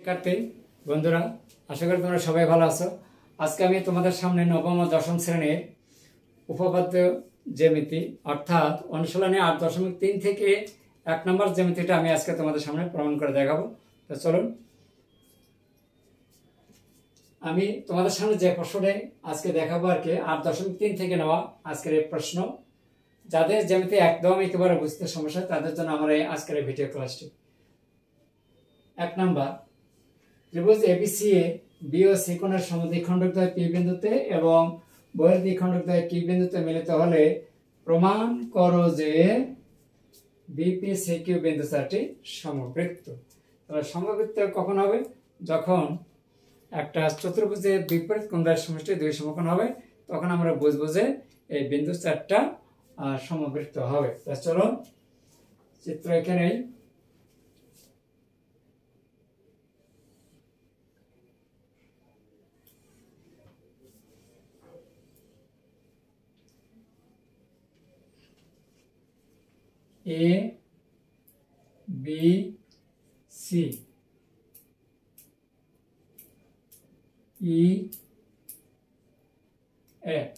শিক্ষার্থী বন্ধুরা, আশা করি তোমরা সবাই ভালো আছো। আজকে আমি তোমাদের সামনে নবম ও দশম শ্রেণীর উপপাদ্য জ্যামিতি অর্থাৎ অনুশীলনী 8.3 থেকে 1 নম্বর জ্যামিতিটা আমি আজকে তোমাদের সামনে প্রমাণ করে দেখাবো। তো চলুন, আমি তোমাদের সামনে যে প্রশ্নটা আজকে দেখাবো আর কি 8.3 থেকে নেওয়া আজকের এই প্রশ্ন। যাদের জ্যামিতি একদম একেবারে বুঝতে সমস্যা তাদের জন্য আমার এই আজকের এই ভিডিও ক্লাসটি। 1 নম্বর, ত্রিভুজ ABC A B O C কোণের সমদ্বিখণ্ডকদ্বয় পি বিন্দুতে এবং বহির্দ্বিখণ্ডকদ্বয় কি বিন্দুতে মিলিত হলে প্রমাণ করো যে বিপি সি কিউ বিন্দু চারটি সমবৃত্ত। তাহলে সমবৃত্ত কখন হবে? যখন একটা চতুর্ভুজের বিপরীত কোণের সমষ্টি দুই সমকোণ হবে, তখন আমরা বুঝবো যে এই বিন্দু চারটা সমবৃত্ত হবে। তা চলো চিত্র এখানেই। A B C E F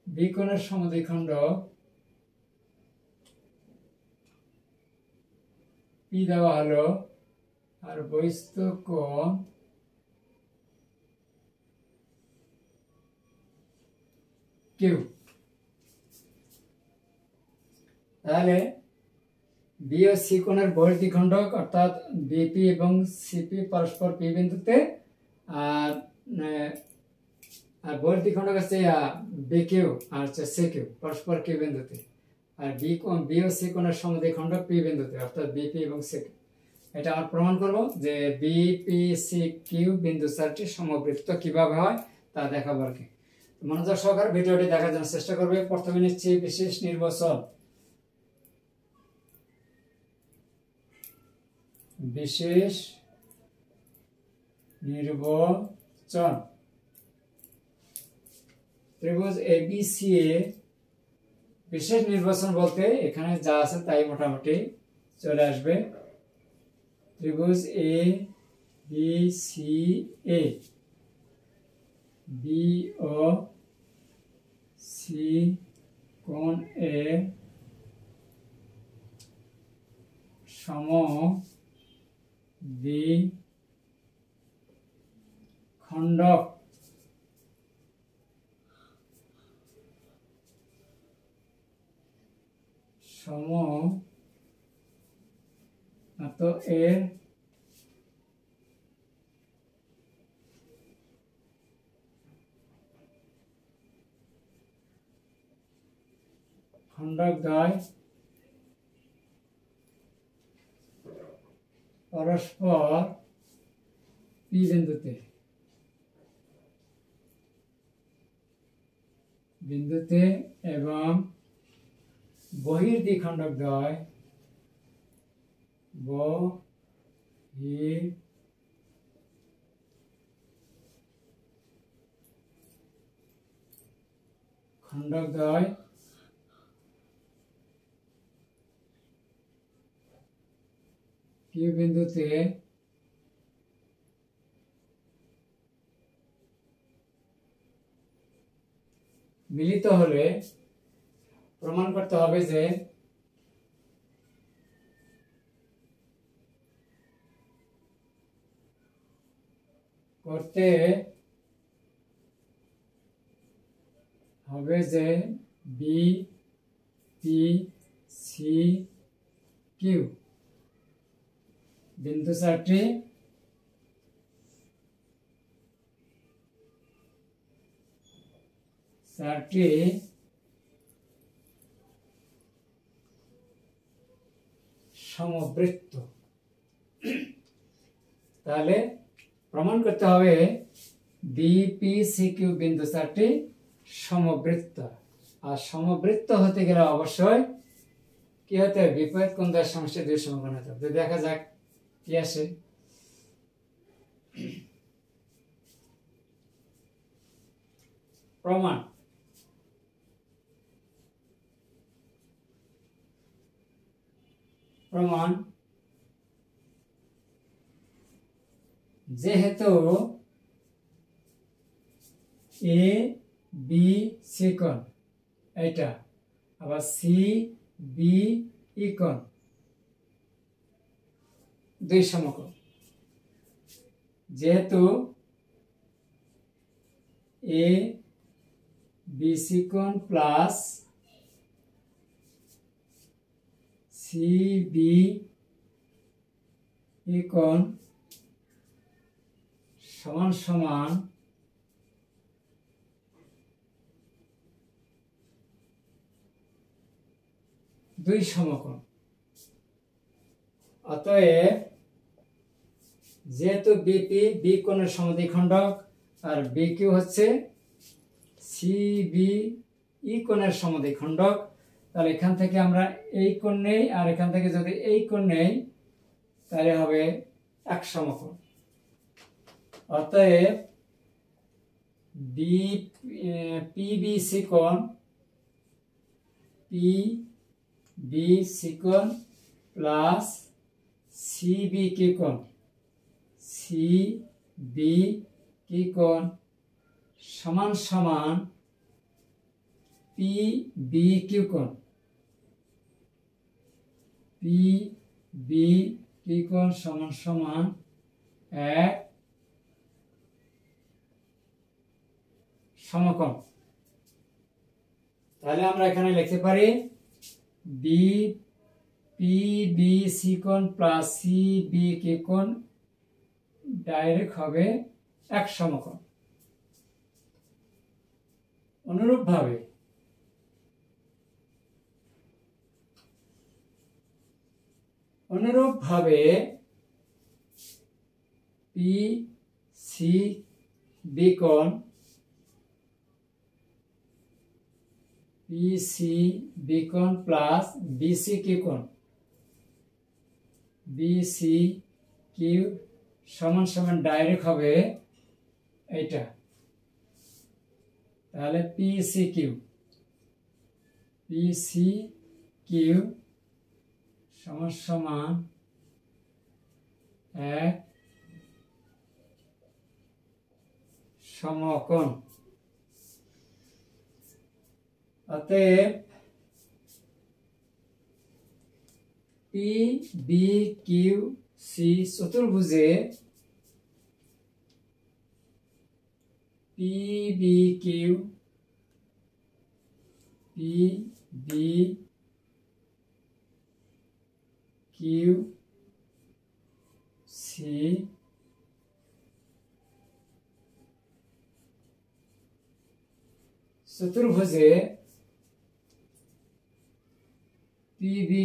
B কোণের সমদ্বিখণ্ডক পি দেওয়া হলো আর বহিস্থ কোণ কিউ। তাহলে বি ও সি কোণের বহির্দ্বিখণ্ডক অর্থাৎ বিপি এবং সিপি পরস্পর পি বিন্দুতে, আর বহির্দ্বিখণ্ডক আছে বি কিউ আর হচ্ছে সি কিউ পরস্পর কিউ বিন্দুতে, আর বি ও সি কোণের সমদ্বিখণ্ডক পি বিন্দুতে অর্থাৎ বিপি এবং সি কিউ। এটা আমরা প্রমাণ করব যে বিপি সি কিউ বিন্দু চারটি সমবৃত্ত কিভাবে হয় তা দেখাবো আর কি। মনোযোগ সহকারে ভিডিওটি দেখার জন্য চেষ্টা করবে। প্রথমে নিচ্ছি বিশেষ নির্বাচন। বিশেষ নির্বাচন ত্রিভুজ এবিসি এ বিশেষ নির্বাচন বলতে এখানে যা আছে তাই মোটামুটি চলে আসবে। ত্রিভুজ এ B C A B O C কোণ এ সমদ্বিখণ্ডক এর খণ্ডকদ্বয় পরস্পর পি বিন্দুতে এবং বহির্দ্বিখণ্ডকদ্বয় খণ্ডকদ্বয় কিউ বিন্দুতে মিলিত হলে প্রমাণ করতে হবে যে বি পি সি কিউ বিন্দু চারটি সমবৃত্ত। তাহলে প্রমাণ করতে হবে বিপি সি কিউ বিন্দু চারটি সমবৃত্ত। আর সমবৃত্ত হতে গেলে অবশ্যই কি হতে হবে? বিপরীত কোণ দ্বয়ের সমষ্টি দুই সমকোণ হতে হবে। দেখা যাক কি আসে। প্রমাণ প্রমাণ যেহেতু এ বি সি কোণ এইটা, আবার সি বি ই কোণ, দুই সমকোণ, যেহেতু এ বি সি কোণ প্লাস সি বি ই কোণ সমান সমান দুই সমকোণ। অতএব যেহেতু বিপি বি কোণের সমদ্বিখণ্ডক আর বি কিউ হচ্ছে সি বি ই কোণের সমদ্বিখণ্ডক, তাহলে এখান থেকে আমরা এই কোণ নেই, আর এখান থেকে যদি এই কোণ নেই তাহলে হবে এক সমকোণ। অতএব পিবিসি কোণ পিবিসি কোণ প্লাস সিবি কি কোণ সিবি কি কোণ সমান সমান পিবি কিউ কোণ পিবি কি কোণ সমান সমান এক সমকোণ। তাহলে আমরা এখানে লিখতে পারি বি বি সি কোণ প্লাস সি বি কি কোণ ডাইরেক্ট হবে এক সমকোণ। অনুরূপভাবে পি সি বি কোণ পিসি বি কোণ প্লাস বিসি কি কোণ বিসি কিউ সমান সমান ডাইরেক্ট হবে এইটা, তাহলে পিসি কিউ সমান সমান এক সমকোণ। অতএব পি বি কিউ সি চতুর্ভুজে পি বি কিউ সি চতুর্ভুজে PB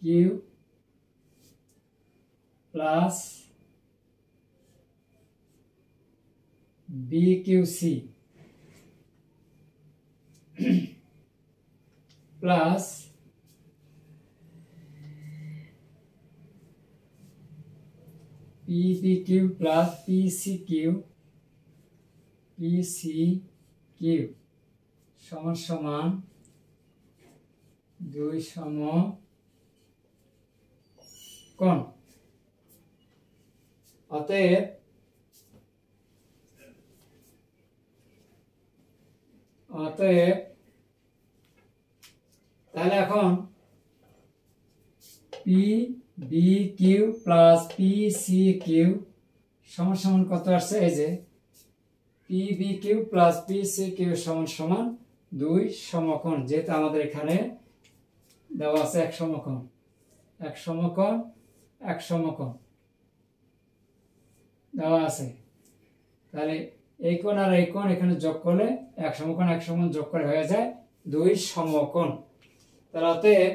Q plus B Q C plus PB Q plus PC Q সমান সমান দুই সমকোণ। অতএব তাহলে এখন P B Q plus P C Q সমান সমান কত আসছে, এই যে P B Q plus P C Q সমান সমান দুই সমকোণ। যেহেতু আমাদের এখানে দেওয়া আছে এক সমকোণ দেওয়া আছে, তাহলে এই কোণ আর এই কোণ এখানে যোগ করলে এক সমকোণ যোগ করে হয়ে যায় দুই সমকোণ। তার অতএব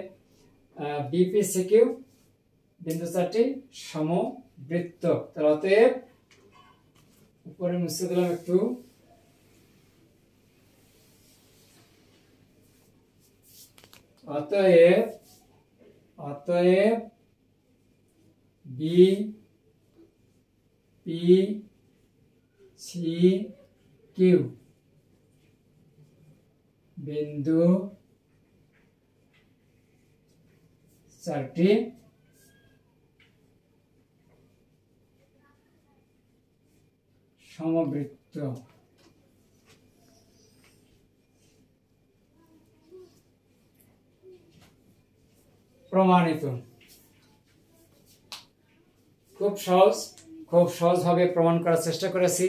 বিপিসি কিউ বিন্দু চারটি সমবৃত্ত। তার অতএব উপরে মুছে দিলাম একটু, অতএব বি পি সি কিউ বিন্দু চারটি সমবৃত্ত প্রমাণিত। খুব সহজভাবে প্রমাণ করার চেষ্টা করেছি।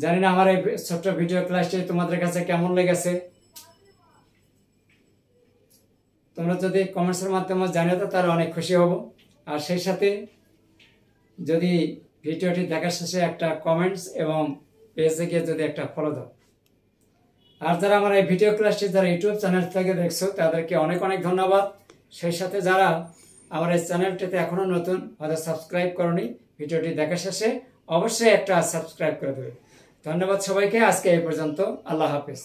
জানি না আমার এই ছোট্ট ভিডিও ক্লাসটি তোমাদের কাছে কেমন লেগেছে। তোমরা যদি কমেন্টসের মাধ্যমে জানিয়ে দাও তাহলে অনেক খুশি হব। আর সেই সাথে যদি ভিডিওটি দেখার শেষে একটা কমেন্টস এবং পেজে গিয়ে যদি একটা ফলো দাও। আর যারা আমার এই ভিডিও ক্লাসটি যারা ইউটিউব চ্যানেল থেকে দেখছো তাদেরকে অনেক অনেক ধন্যবাদ। সেই সাথে যারা আমার এই চ্যানেলটিতে এখনো নতুন হয়তো সাবস্ক্রাইব করনি, ভিডিওটি দেখার শেষে অবশ্যই একটা সাবস্ক্রাইব করে দেবে। ধন্যবাদ সবাইকে। আজকে এই পর্যন্ত। আল্লাহ হাফেজ।